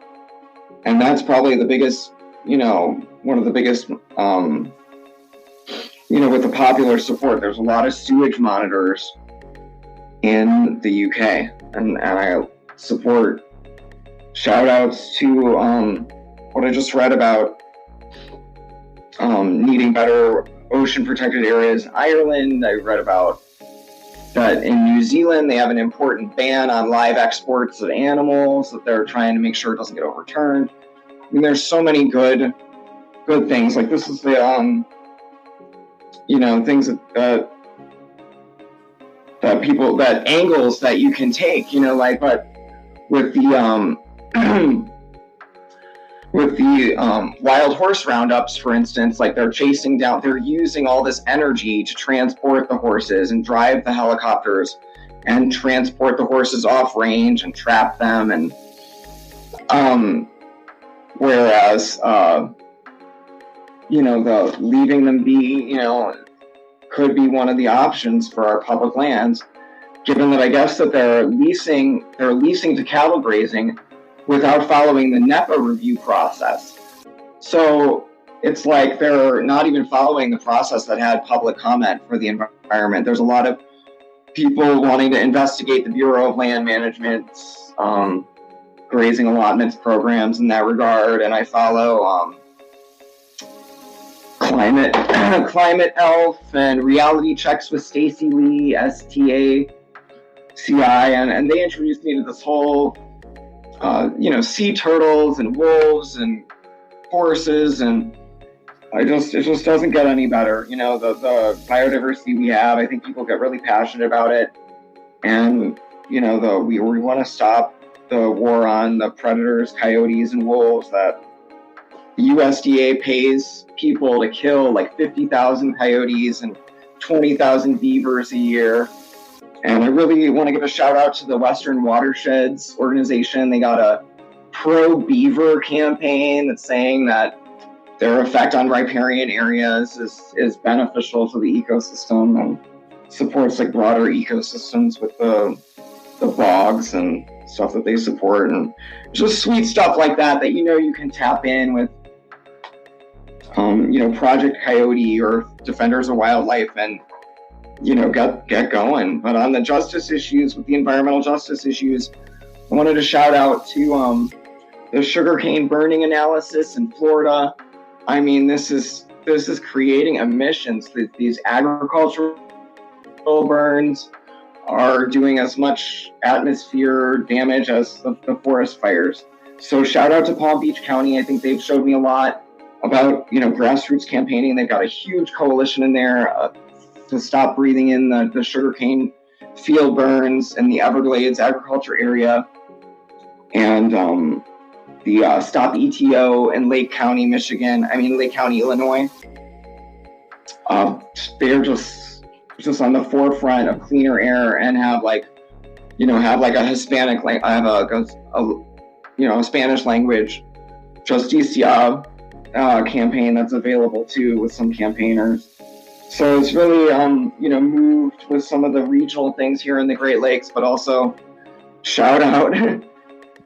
and that's probably the biggest, one of the biggest, with the popular support. There's a lot of sewage monitors in the UK, and I support. Shout outs to what I just read about needing better ocean protected areas. Ireland, I read about that in New Zealand they have an important ban on live exports of animals that they're trying to make sure it doesn't get overturned. I mean, there's so many good things. Like this is the things that people, that angles that you can take, but with the wild horse roundups, for instance, like they're using all this energy to transport the horses and drive the helicopters and transport the horses off range and trap them. And whereas, the leaving them be, could be one of the options for our public lands, given that I guess that they're leasing to cattle grazing without following the NEPA review process. So it's like they're not even following the process that had public comment for the environment. There's a lot of people wanting to investigate the Bureau of Land Management's grazing allotments programs in that regard, and I follow Climate Elf and Reality Checks with Stacey Lee, STACI, and they introduced me to this whole sea turtles and wolves and horses, and it just doesn't get any better. The biodiversity we have, I think people get really passionate about it, and we want to stop the war on the predators, coyotes, and wolves that the USDA pays people to kill like 50,000 coyotes and 20,000 beavers a year. And I really want to give a shout out to the Western Watersheds organization. They got a pro-beaver campaign that's saying that their effect on riparian areas is beneficial to the ecosystem and supports like broader ecosystems with the bogs and stuff that they support, and just sweet stuff like that you can tap in with Project Coyote or Defenders of Wildlife and get going. But on the justice issues, with the environmental justice issues, I wanted to shout out to the sugarcane burning analysis in Florida. I mean, this is creating emissions. These agricultural burns are doing as much atmosphere damage as the forest fires. So shout out to Palm Beach County. I think they've showed me a lot about grassroots campaigning. They've got a huge coalition in there to stop breathing in the sugarcane field burns in the Everglades agriculture area, and the Stop ETO in Lake County, Illinois. They're just on the forefront of cleaner air and have like a Hispanic, like I have a Spanish language Justicia campaign that's available too with some campaigners. So it's really moved with some of the regional things here in the Great Lakes, but also shout out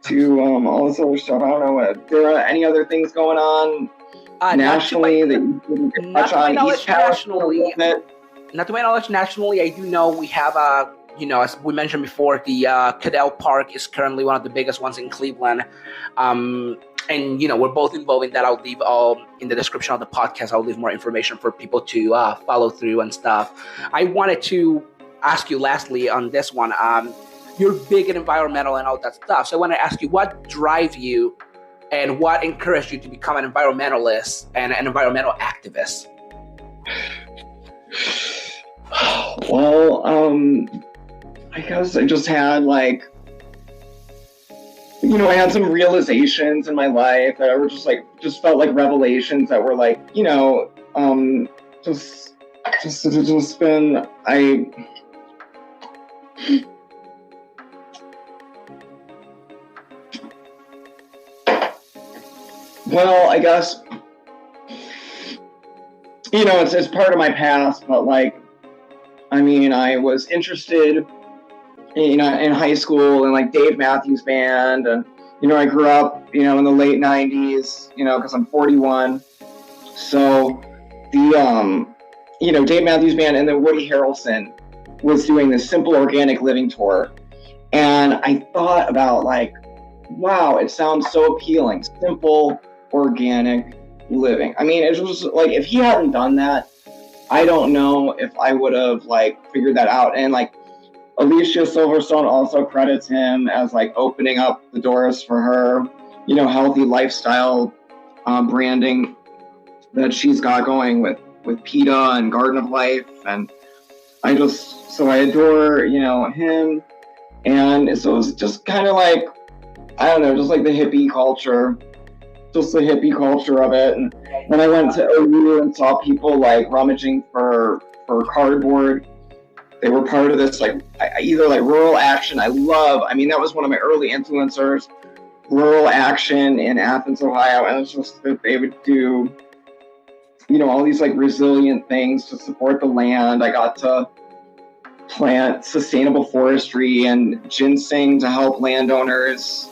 to all this other stuff. I don't know, there are any other things going on nationally that you can touch on? East nationally. Not to my knowledge, nationally, I do know we have as we mentioned before, the Cadell Park is currently one of the biggest ones in Cleveland. And, we're both involved in that. I'll leave in the description of the podcast. I'll leave more information for people to follow through and stuff. I wanted to ask you lastly on this one. You're big in environmental and all that stuff. So I want to ask you, what drives you and what encouraged you to become an environmentalist and an environmental activist? Well, I guess I just had I had some realizations in my life that were just felt like revelations that were like, just been, well, I guess, it's part of my past, but like, I mean, I was interested, in high school and like Dave Matthews Band, and I grew up, in the late '90s, because I'm 41. So the Dave Matthews Band and then Woody Harrelson was doing this Simple Organic Living tour, and I thought about like, wow, it sounds so appealing, simple organic living. I mean, it was like if he hadn't done that, I don't know if I would have like figured that out. And like Alicia Silverstone also credits him as like opening up the doors for her, healthy lifestyle branding that she's got going with PETA and Garden of Life. And I adore, him. And so it was just kind of like, I don't know, just like the hippie culture of it. And when I went to OU and saw people like rummaging for cardboard, they were part of this like either like Rural Action. That was one of my early influencers, Rural Action in Athens, Ohio. And it's just that they would do, all these like resilient things to support the land. I got to plant sustainable forestry and ginseng to help landowners,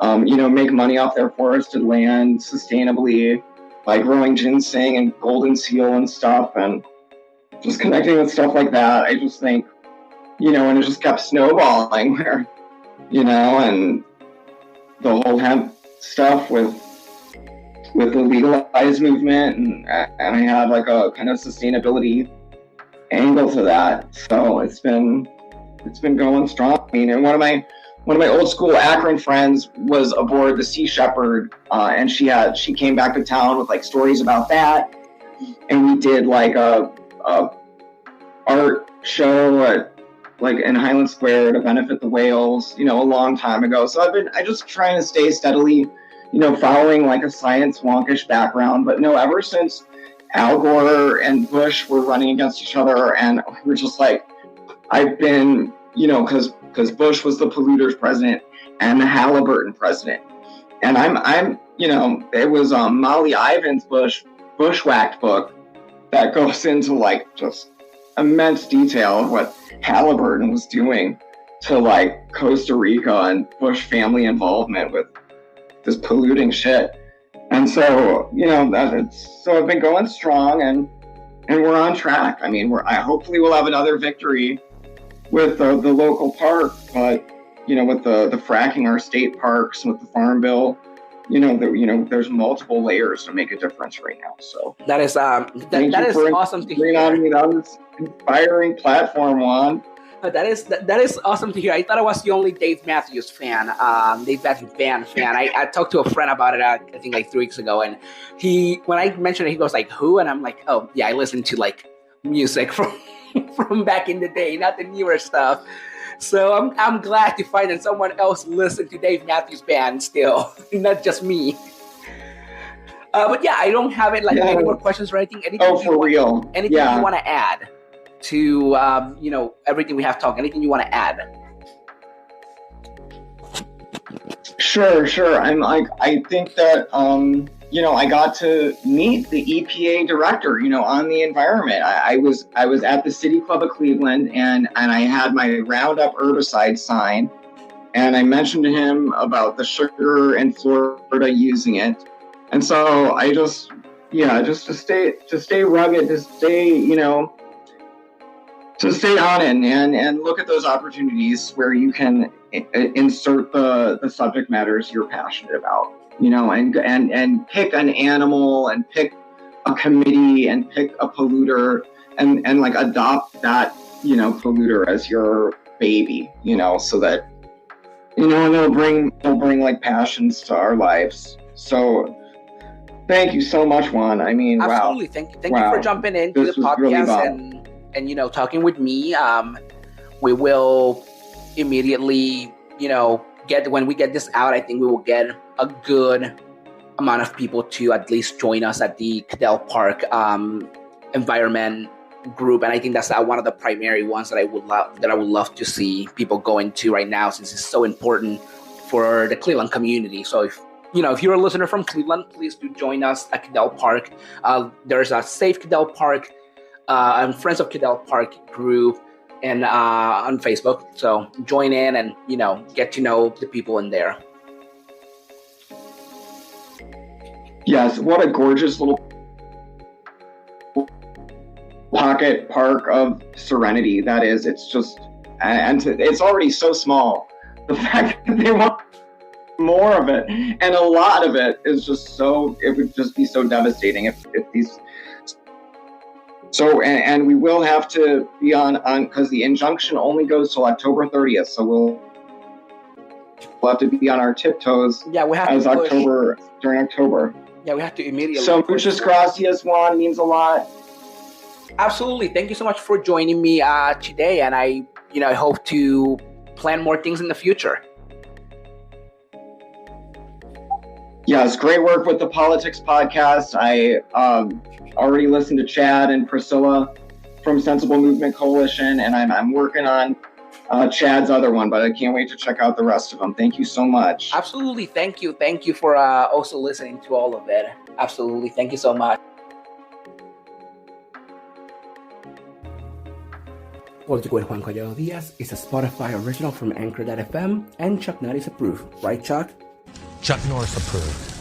make money off their forested land sustainably by growing ginseng and golden seal and stuff. And just connecting with stuff like that, I just think, and it just kept snowballing where, and the whole hemp stuff with the legalized movement, and I had like a kind of sustainability angle to that. So it's been going strong. I mean, and one of my old school Akron friends was aboard the Sea Shepherd, and she came back to town with like stories about that, and we did like a art show like in Highland Square to benefit the whales, a long time ago. So I just trying to stay steadily, following like a science wonkish background. But no, ever since Al Gore and Bush were running against each other, and we were just like, I've been, because Bush was the polluters president and the Halliburton president, and I'm it was Molly Ivins' Bushwhacked book that goes into like just immense detail of what Halliburton was doing to like Costa Rica and Bush family involvement with this polluting shit. And so, so I've been going strong, and we're on track. I mean, hopefully we'll have another victory with the local park, but with the fracking our state parks, with the Farm Bill, there's multiple layers to make a difference right now. So that is that is awesome to hear. On me on this inspiring platform, Juan. That is awesome to hear. I thought I was the only Dave Matthews fan. Dave Matthews Band fan. I talked to a friend about it, I think like 3 weeks ago, and when I mentioned it, he goes like, "Who?" And I'm like, "Oh yeah, I listen to like music from back in the day, not the newer stuff." So I'm glad to find that someone else listened to Dave Matthews Band still, not just me. But yeah, I don't have it like any more questions or anything. Anything for real. Anything you want to add to everything we have talked? Anything you want to add? Sure. I think that I got to meet the EPA director, on the environment. I was at the City Club of Cleveland, and I had my Roundup herbicide sign, and I mentioned to him about the sugar in Florida using it. And so I just to stay rugged, to stay on it and look at those opportunities where you can insert the subject matters you're passionate about, and pick an animal and pick a committee and pick a polluter and like adopt that, polluter as your baby, so that, and they'll bring like passions to our lives. So thank you so much, Juan. I mean, absolutely. Wow. Thank you for jumping into the podcast really and talking with me. We will immediately, when we get this out, I think we will get a good amount of people to at least join us at the Cadell Park environment group, and I think that's one of the primary ones that I would love to see people go into right now, since it's so important for the Cleveland community. So if you're a listener from Cleveland, please do join us at Cadell Park. There's a Safe Cadell Park and Friends of Cadell Park group and on Facebook. So join in and get to know the people in there. Yes, what a gorgeous little pocket park of serenity that is. It's just, and it's already so small. The fact that they want more of it, and a lot of it, is just so, it would just be so devastating if these. So, and we will have to be on because the injunction only goes till October 30th. So we'll have to be on our tiptoes. Yeah, we have as to push. during October. Yeah, we have to immediately. So muchas gracias, Juan. Means a lot. Absolutely. Thank you so much for joining me today, and I hope to plan more things in the future. Yes, great work with the Politics Podcast. I already listened to Chad and Priscilla from Sensible Movement Coalition, and I'm working on Chad's other one, but I can't wait to check out the rest of them. Thank you so much. Absolutely. Thank you for also listening to all of it. Absolutely. Thank you so much. Political with Juan Collado Diaz is a Spotify original from Anchor.fm and Chuck Norris approved. Right, Chuck? Chuck Norris approved.